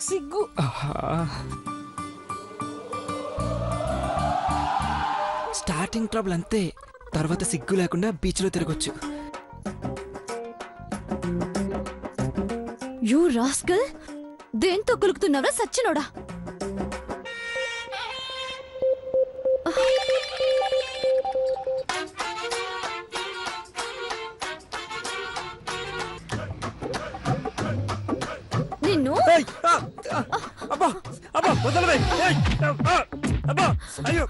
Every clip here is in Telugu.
నాకు సిగ్గు. స్టార్టింగ్ ట్రబుల్ అంతే, తర్వాత సిగ్గు లేకుండా బీచ్లో తిరగొచ్చు. యూ రాస్కల్, దేంతో కులుకుతున్నావా సచ్చినోడా? నిన్ను అబ్బా అబ్బా వదలవే. అబ్బా అయ్యో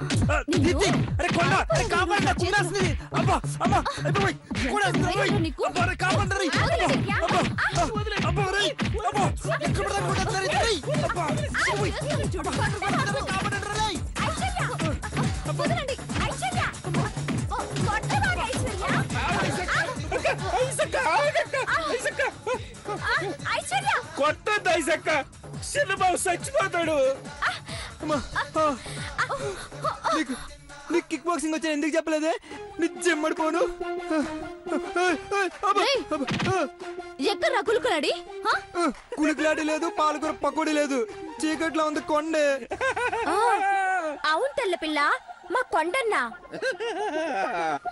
అరే కొండ, అరే కాపాడు, కుండాల్సింది. అబ్బా అబ్బా అయిపోయి కుండాల్సింది. అబ్బా అరే కాపాడు రే. అబ్బా అబ్బా రే. అబ్బా ఇక్కడ దాకా కుండాల్సింది రే. అబ్బా కాపాడు రే. వదలండి ఐశ్వర్య. కొట్టవాడు ఐశ్వర్య. కొట్టద్దు ఐసక్క, చిన్నబాబు చచ్చిపోతాడు. నీకు కిక్ బాక్సింగ్ వచ్చా ఎందుకు చెప్పలేదే? నిజమ్మడిపోను. ఎక్కడ్రా కులుకులాడి? కులుకులాడి లేదు, పాలకూర పకోడీ లేదు, చీకట్లో ఉంది కొండే. అవును తెల్ల పిల్ల, మా కొండన్నా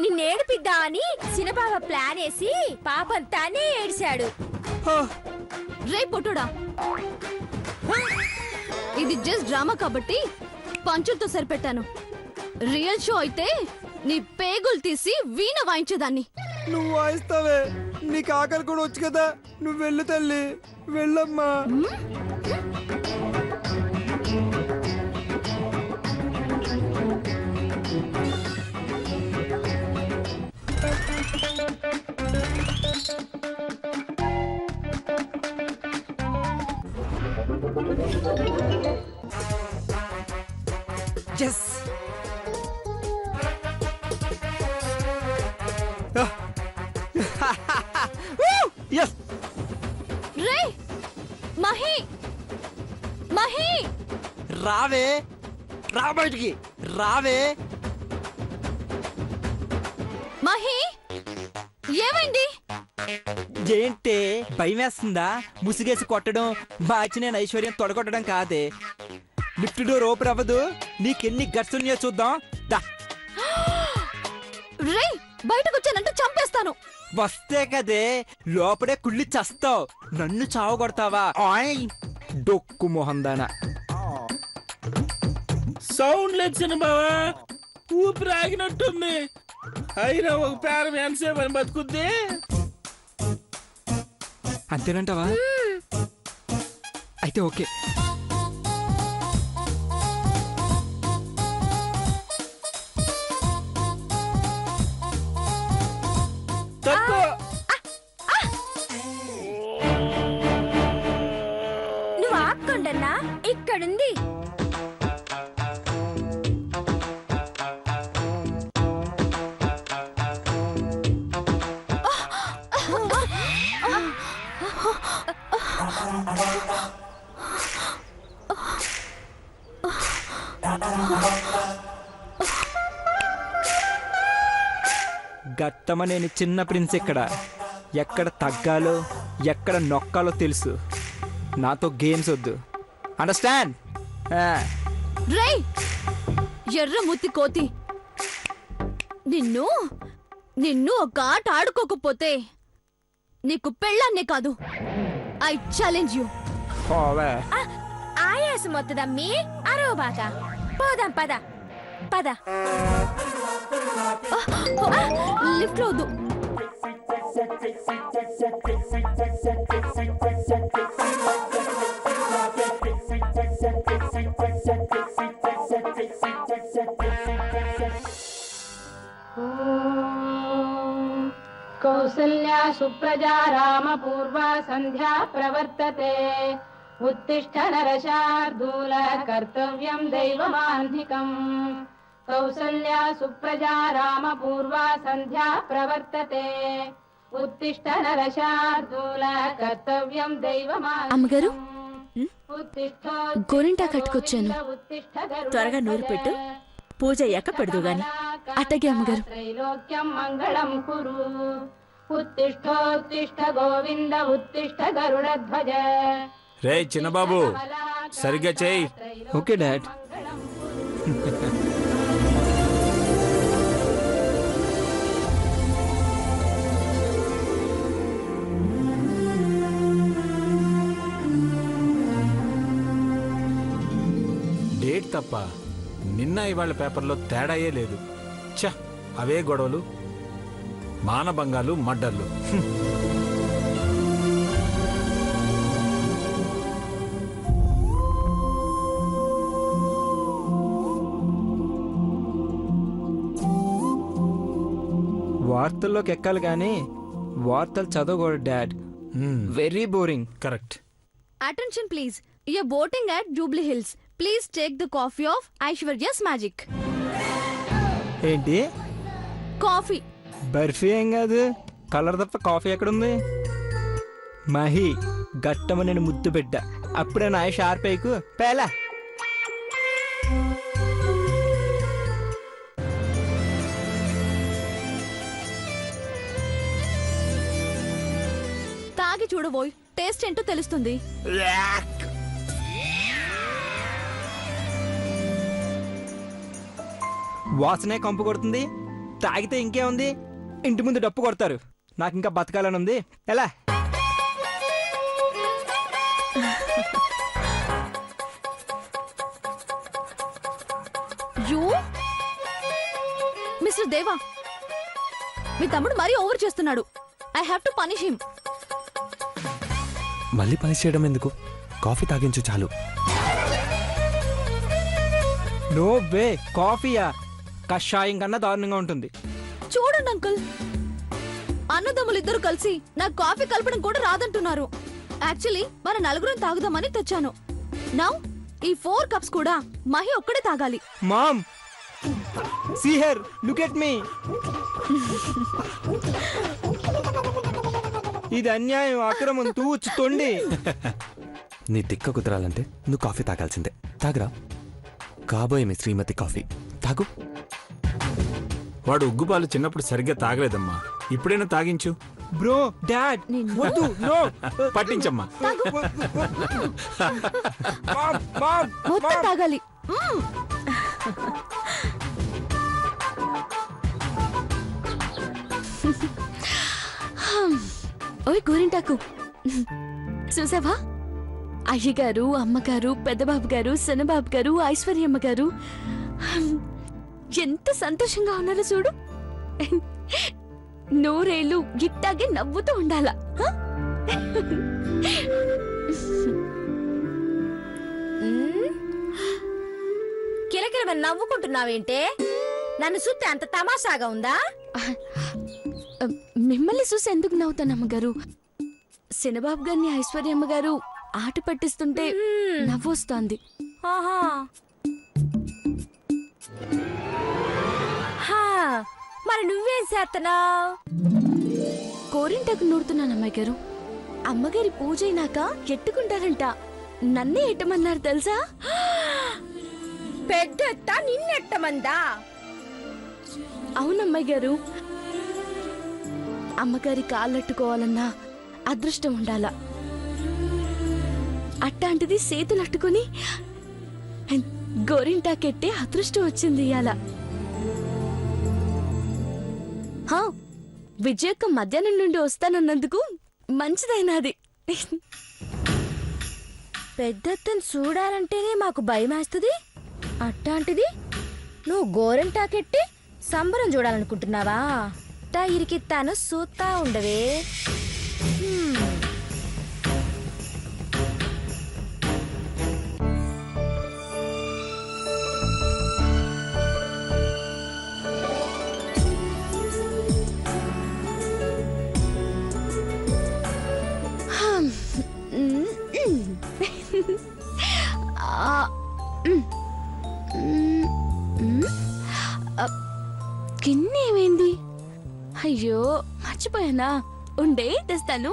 నిన్నేడిపిద్దా అని చిన్నబాబా ప్లాన్ వేసి పాపంతానే ఏడిశాడు. రే పొట్టుడా, ఇది జస్ట్ డ్రామా కాబట్టి పంచులతో సరిపెట్టాను. రియల్ షో అయితే నీ పేగులు తీసి వీణ వాయించేదాన్ని. నువ్వు వాయిస్తావే, నీకు ఆకలి కూడా వచ్చు కదా. నువ్వు వెళ్ళు తల్లి, వెళ్ళమ్మా. Yes. Yes. రే మహి, మహి రావే, రా బయటికి రావే. మహి, ఏమైంది? ఏంటే భయం వేస్తుందా? ముసిగేసి కొట్టడం బాచి నేను ఐశ్వర్యం తొడగొట్టడం కాదే. లిఫ్ట్ డోర్ ఓపెన్ అవ్వదు. నీకెన్ని గట్స్ ఉన్నాయో చూద్దాం. రే బయటకు వచ్చానంటే చంపేస్తాను. వస్తే కదే, లోపడే కుళ్ళి చస్తావు. నన్ను చావు కొడతావా? డొక్కు మొహందానా. సౌండ్ లేదు చిన్న బావా, ఊపిరి ఆగినట్టుంది. అయినా ఒక పేరం ఎంతసేపు అని బతుకుద్ది. అంతేనంటావా? అయితే ఓకే. నువ్వు ఆక్కండన్నా, ఇక్కడుంది. గట్టమ నేను చిన్న ప్రిన్స్. ఎక్కడ తగ్గాలో ఎక్కడ నొక్కాలో తెలుసు. నాతో గేమ్స్ వద్దు, అండర్స్టాండ్? రే ఎర్ర ముత్తి కోతి, నిన్ను నిన్ను ఒక ఆట ఆడుకోకపోతే నీకు పెళ్ళాన్నే కాదు. I challenge you. ఆయాసం వస్తుందమ్మీ, అరవ బాగా. పోదాం పద పద. లిఫ్ట్ లో వద్దు. కౌసల్యా సుప్రజా రామ పూర్వా సంధ్యా ప్రవర్తతే. उत्तिष्ठ नरशार्दूल कर्तव्यं दैवमान्धिकम्। कौसल्या सुप्रजा राम पूर्वा संध्या प्रवर्तते। उत्तिष्ठ नरशार्दूल कर्तव्यं दैवमान्धिकम्। అమ్మగారు గోరింటా కట్టుకొచ్చాను, త్వరగా నూరు పెట్టు, పూజ అయ్యాక పెడదు గాని. అట్టగే అమ్మగారు. त्रैलोक्यं मंगलं कुरु। उत्तिष्ठोत्तिष्ठ गोविंद उत्तिष्ठ गरुडध्वज। రే చిన్నబాబు సరిగ్గా చేయి. Okay dad. డేట్ తప్ప నిన్న ఇవాళ పేపర్లో తేడాయే లేదు. ఛ, అవే గొడవలు, మానభంగాలు, మడ్డర్లు. వార్తల్లోకి ఎక్కాలి కానీ వార్తలు చదవకూడదు dad. Very boring. Correct. Attention please. You're boating at Jubilee Hills. Please take the coffee of Aishwarya's Magic. ఏంటి? కాఫీ. బర్ఫీ ఏం కాదు, కలర్ తప్ప కాఫీ ఎక్కడుంది? మహి గట్టమ నేను ముద్దు బిడ్డ, అప్పుడే నా షార్ప్ అయికు పేలా. తాగి చూడబోయ్, టేస్ట్ ఏంటో తెలుస్తుంది. వాసనే కంపు కొడుతుంది, తాగితే ఇంకేముంది, ఇంటి ముందు డప్పు కొడతారు. నాకు ఇంకా బతకాలని ఉంది. ఎలా? యూ మిస్టర్ దేవా, మీ తమ్ముడు మరీ ఓవర్ చేస్తున్నాడు. I have to punish him. మళ్ళీ పని చేయడం ఎందుకు? కాఫీ తాగించు చాలు. నో వే, కాఫీయా? కషాయం కన్నా దారుణంగా ఉంటుంది. చూడండి అంకుల్, అన్నదమ్ములు ఇద్దరు కలిసి నాకు కాఫీ కలపడం కూడా రాదంటున్నారు. యాక్చువల్లీ మన నలుగురం తాగుదామని తెచ్చాను. నౌ ఈ 4 కప్స్ కూడా మహి ఒక్కడే తాగాలి. Mom, see here, look at me. ఇది అన్యాయం, అక్రమం, తూచు తొండి. నీ తిక్క కుదరాలంటే నువ్వు కాఫీ తాగాల్సిందే. తాగరా, కాబోయే మీ శ్రీమతి కాఫీ తాగు. వాడు ఉగ్గుపాలు చిన్నప్పుడు సరిగ్గా తాగలేదమ్మా, ఇప్పుడైనా తాగించు. బ్రో, డాడ్, వద్దు, నో. పట్టించమ్మా. మామ్, మామ్, మొత్తం తాగాలి. ఓయ్ గోరింటాకు, చూసావా? అయ్యగారు, అమ్మగారు, పెద్దబాబు గారు, సన్నబాబు గారు, ఐశ్వర్యమ్మ గారు ఎంత సంతోషంగా ఉన్నారో చూడు. నూరేళ్ళు గిట్టాగే నవ్వుతూ ఉండాలా. కిలకిల నవ్వుకుంటున్నావేంటే? నన్ను చూస్తే అంత తమాషాగా ఉందా? మిమ్మల్ని చూసి ఎందుకు నవ్వుతాను అమ్మగారు? సినబాబు గారిని ఐశ్వర్యమ్మ గారు ఆట పట్టిస్తుంటే నవ్వొస్తోంది. ఆహా. హా, మరి నువ్వేం చేస్తున్నావు? కోరింటకు నూరుతున్నాను అమ్మాయి గారు. అమ్మగారి పూజ అయినాక ఎట్టుకుంటారంట. నన్నే ఎట్టమన్నారు తెలుసా? పెద్దత్త నిన్నెట్టమందా? అవునమ్మాయి గారు, అమ్మగారి కాళ్ళట్టుకోవాలన్నా అదృష్టం ఉండాలా. అట్టాంటిది చేతులట్టుకుని గోరింటాకెట్టే అదృష్టం వచ్చింది ఇయాల. విజయక్క మధ్యాహ్నం నుండి వస్తానన్నందుకు మంచిదైనది. పెద్దత్తను చూడాలంటేనే మాకు భయమేస్తుంది. అట్టాంటిది నువ్వు గోరంటాకెట్టి సంబరం చూడాలనుకుంటున్నావా? టా ఇరికిత్తాను, సూత్తా ఉండవే. గిన్నె ఏమైంది? అయ్యో మర్చిపోయానా? ఉండే తెస్తాను.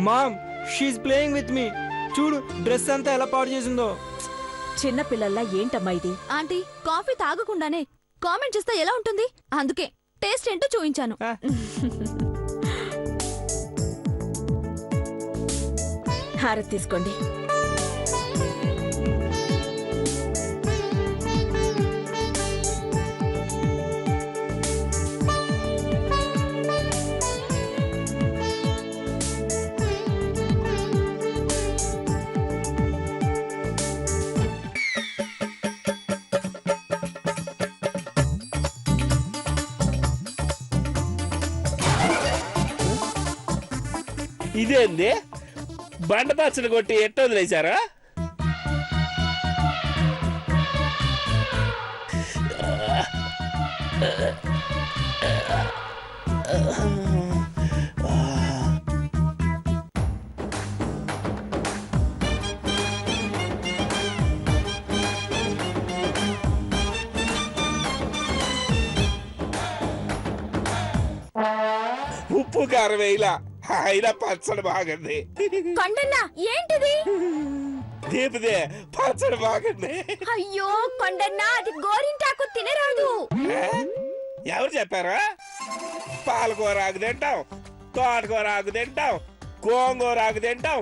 Mom, she's playing with me. చూడు డ్రెస్ అంతా ఎలా పాడు చేసిందో. చిన్నపిల్లల్లా ఏంటమ్మా ఇది? ఆంటీ కాఫీ తాగకుండానే కామెంట్ చేస్తే ఎలా ఉంటుంది? అందుకే టేస్ట్ ఏంటో చూపించాను. ఆ, హారతి తీసుకోండి. ఇదేంది బండ పచ్చడి కొట్టి ఎట్ట వదిలేశారా? ఉప్పు కారం వేయలా, అయినా పచ్చడి బాగుంది. కొండన్న ఏంటిది? దీపదే పచ్చడి బాగుంది. అయ్యో కొండన్న, అది గోరింటాకు తినరాదు. ఎవరు చెప్పారా? పాలకూర ఆకు తింటాం, తోటకూర ఆకు తింటాం, గోంగూర ఆకు తింటాం,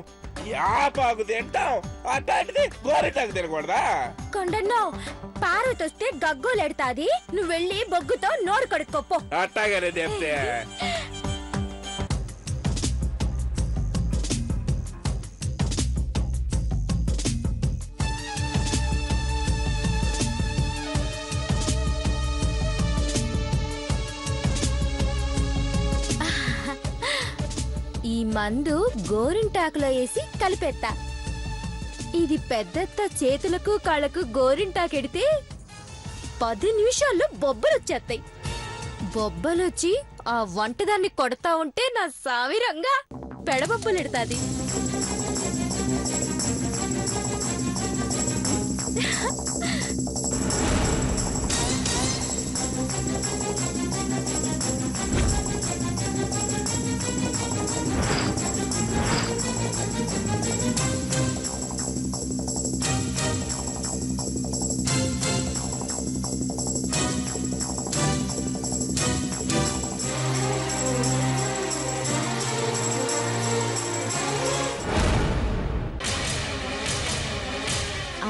యాపాకు తింటాం, అట్లాంటిది గోరింటాకు తినకూడదా? కొండన్న, పార్వతి వస్తే గగ్గోలెడతాది. నువ్వు వెళ్ళి బొగ్గుతో నోరు కడుక్కోపో. అట్టాగానే చెప్తే. ఈ మందు గోరింటాకులో వేసి కలిపేత్తా. ఇది పెద్దత్త చేతులకు కాళ్ళకు గోరింటాకెడితే 10 నిమిషాల్లో బొబ్బలొచ్చేస్తాయి. బొబ్బలొచ్చి ఆ వంటదాన్ని కొడతా ఉంటే నా సావిరంగా పెడబొబ్బలెడతాది.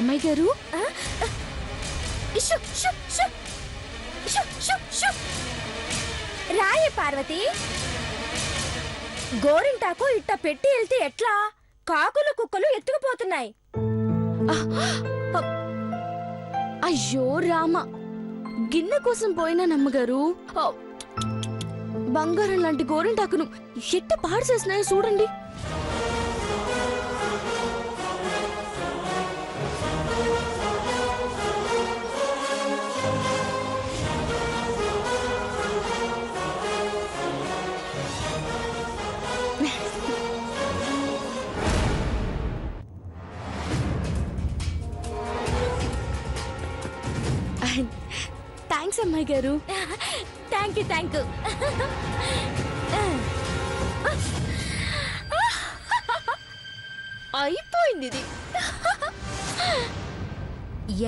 అమ్మాయి గారు, ఇషు, షు, షు. షు, షు, షు. రాయే పార్వతి, గోరింటాకు ఇట్ట పెట్టి వెళ్తే ఎట్లా? కాకులు కుక్కలు ఎత్తుకుపోతున్నాయి. అయ్యో రామ, గిన్నె కోసం పోయినా నమ్మగారు. బంగారం లాంటి గోరింటాకును ఎట్ట పాడు చేసినాయో చూడండి. థ్యాంక్స్ అమ్మాయి గారు. Thank you, thank you. అయిపోయింది ఇది.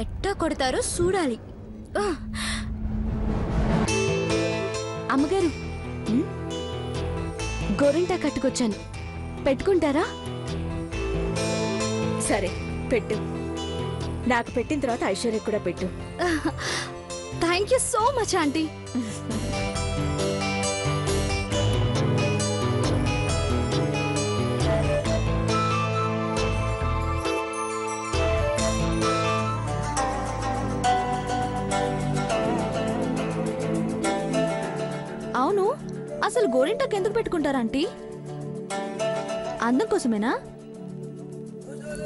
ఎట్ట కొడతారో చూడాలి. అమ్మగారు, గోరింటా కట్టుకొచ్చాను, పెట్టుకుంటారా? సరే పెట్టు. నాకు పెట్టిన తర్వాత ఐశ్వర్య కూడా పెట్టు. Thank you so much aunty. అవును, అసలు గోరింటాకు ఎందుకు పెట్టుకుంటారా ఆంటీ? అందం కోసమేనా?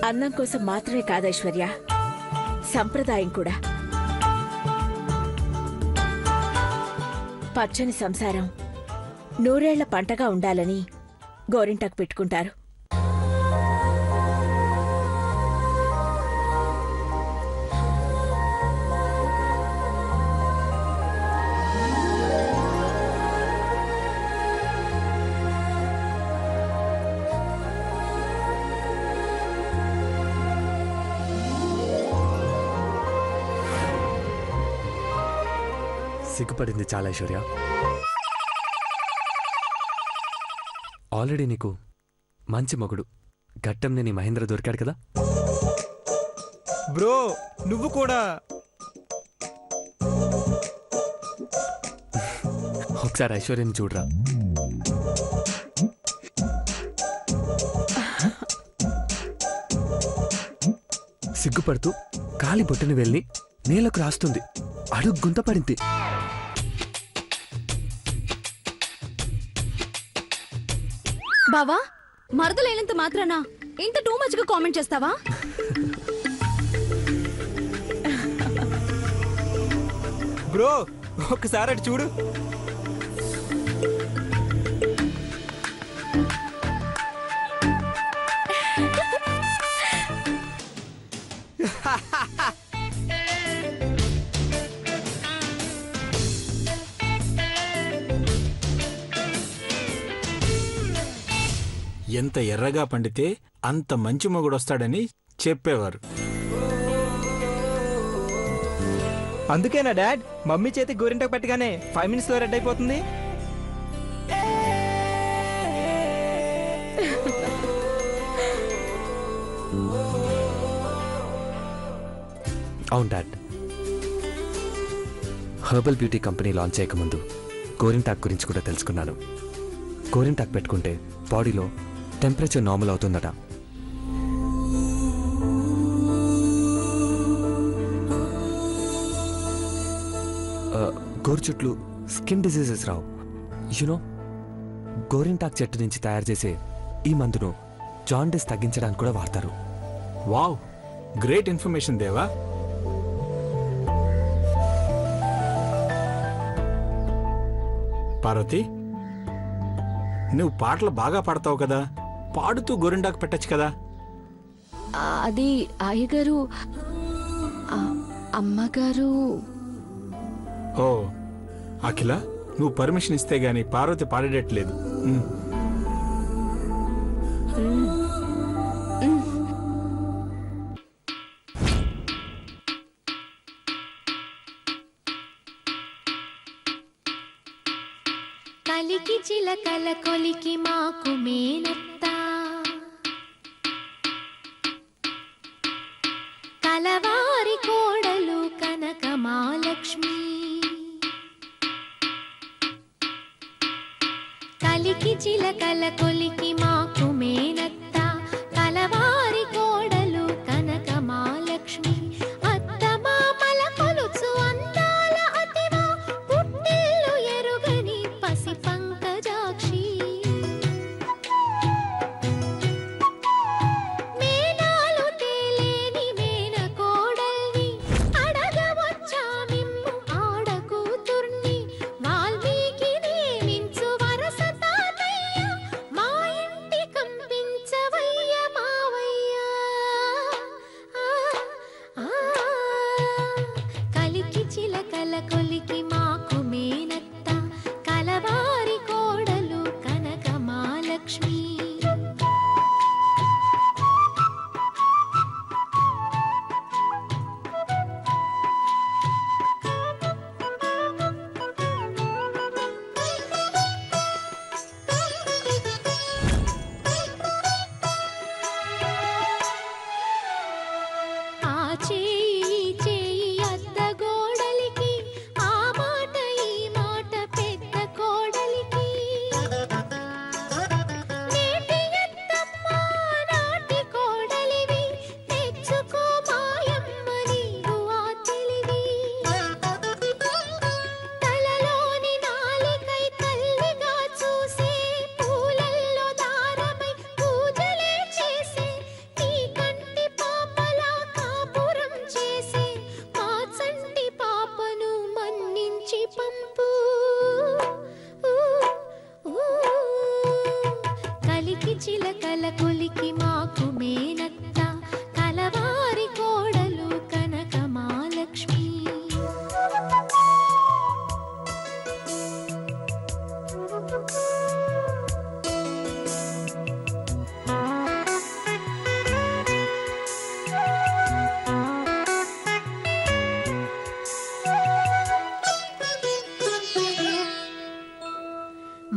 అన్నం కోసం మాత్రమే కాదు ఐశ్వర్య, సంప్రదాయం కూడా. పచ్చని సంసారం నూరేళ్ల పంటగా ఉండాలని గోరింటాకు పెట్టుకుంటారు. సిగ్గుపడింది చాలా ఐశ్వర్య. ఆల్రెడీ నీకు మంచి మొగుడు గట్టంనేని మహేంద్ర దొరికాడు కదా. బ్రో నువ్వు కూడా ఒకసారి ఐశ్వర్యని చూడరా. సిగ్గుపడుతూ కాలి బొట్టుని వెళ్ళి నేలకు రాస్తుంది. అడుగు గుంత పడింది. బావా మరదలేనంత మాత్రాన ఇంత టూ మచ్ గా కామెంట్ చేస్తావా? బ్రో ఒకసారి అటు చూడు. ఎంత ఎర్రగా పండితే అంత మంచి మొగుడొస్తాడని చెప్పేవారు. అందుకేనా డాడ్ మమ్మీ చేతి గోరింటకు పెట్టగానే 5 minutes లో రెడ్ అయిపోతుంది? అవును dad. Herbal beauty company launch చేయకముందు గోరింటాక్ గురించి కూడా తెలుసుకున్నాను. గోరింటాక్ పెట్టుకుంటే బాడీలో టెంపరేచర్ నార్మల్ అవుతుందట. గోరుచుట్లు స్కిన్ డిసీజెస్ రావు. యునో గోరింటాక్ చెట్టు నుంచి తయారు చేసే ఈ మందును జాండిస్ తగ్గించడానికి కూడా వాడతారు. వావ్, గ్రేట్ ఇన్ఫర్మేషన్ దేవా. పార్వతి, నువ్వు పాటలు బాగా పాడతావు కదా, పాడుతూ గోరింటాకు పెట్టచ్చు కదా. అది అయ్యగారు అమ్మగారు. ఓ అఖిల, నువ్వు పర్మిషన్ ఇస్తే గాని పార్వతి పాడేటట్లేదు. కలికి చిలకల కొలికి మాకు మేనత్తా, కలవారి కోడలు కనక మహాలక్ష్మి. కలికి చిలకల కొలికి మాకు మేనత్తా, కలవారి కోడలు కనక మహాలక్ష్మి. అత్త మామల కొలుచు అందాల అతివా, పుట్టిల్లు ఎరుగని పసి పంకజాక్షి. మేనాలు తేలేని మేన కోడల్ని, అడగవచ్చా మిమ్ము ఆడ కూతుర్ని. వాల్మీకి నియమించు వరస తాతయ్య, మా ఇంటి కంపించవయ్య మావయ్య. కలికి చిలకల కొలికి మాకు మేనత్త, కలవారి కోడలు కనక మహాలక్ష్మి. ఆ చేయి చేయి అత్త గోడలికి, ఆ మాట ఈ మాట పెద్ద కోడలికి. నేటి ఎత్తమ్మ నాటి కోడలివి, తెచ్చుకో మాయమ్మ నీవు ఆ తెలివి. తలలోని నాలికై తల్లిగా చూసే, పూలల్లో దారమై పూజలే చేసే, నీ కంటి పాపలా కాపురం చేసే, మా చంటి పాపను మన్నించి పంపు. కలికి చిలకల కొలికి మాకు మేనత్త, కలవారి కోడలు కనక మహాలక్ష్మి.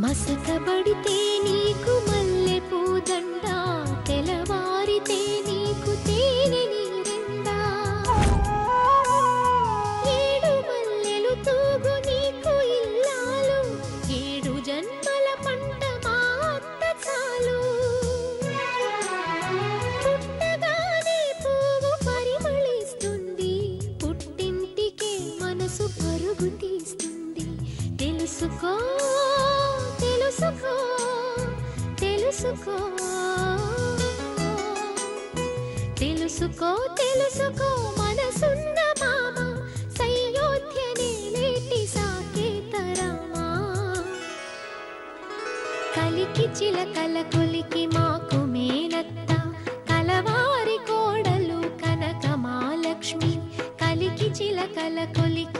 మసకబడితే నీకు మల్లె పూదండ తెలవారితే నీకు తేనె నీరెండా ఏడు మల్లెలు తూగు నీకు ఇల్లాలు ఏడు జన్మల పంట మా అత్త చాలు పుట్టగానే పువ్వు పరిమళిస్తుంది పుట్టింటికే మనసు పరుగు తీస్తుంది తెలుసుకో తెలుసుకో తెలుసుకో తెలుసుకో తెలుసుకో మనసున్న మామ సయోధ్యనే లేటి సాకేతరామా కలికి చిలకల కొలికి మాకు మేనత్త కలవారి కోడలు కనక మహాలక్ష్మి కలికి చిలకల కొలికి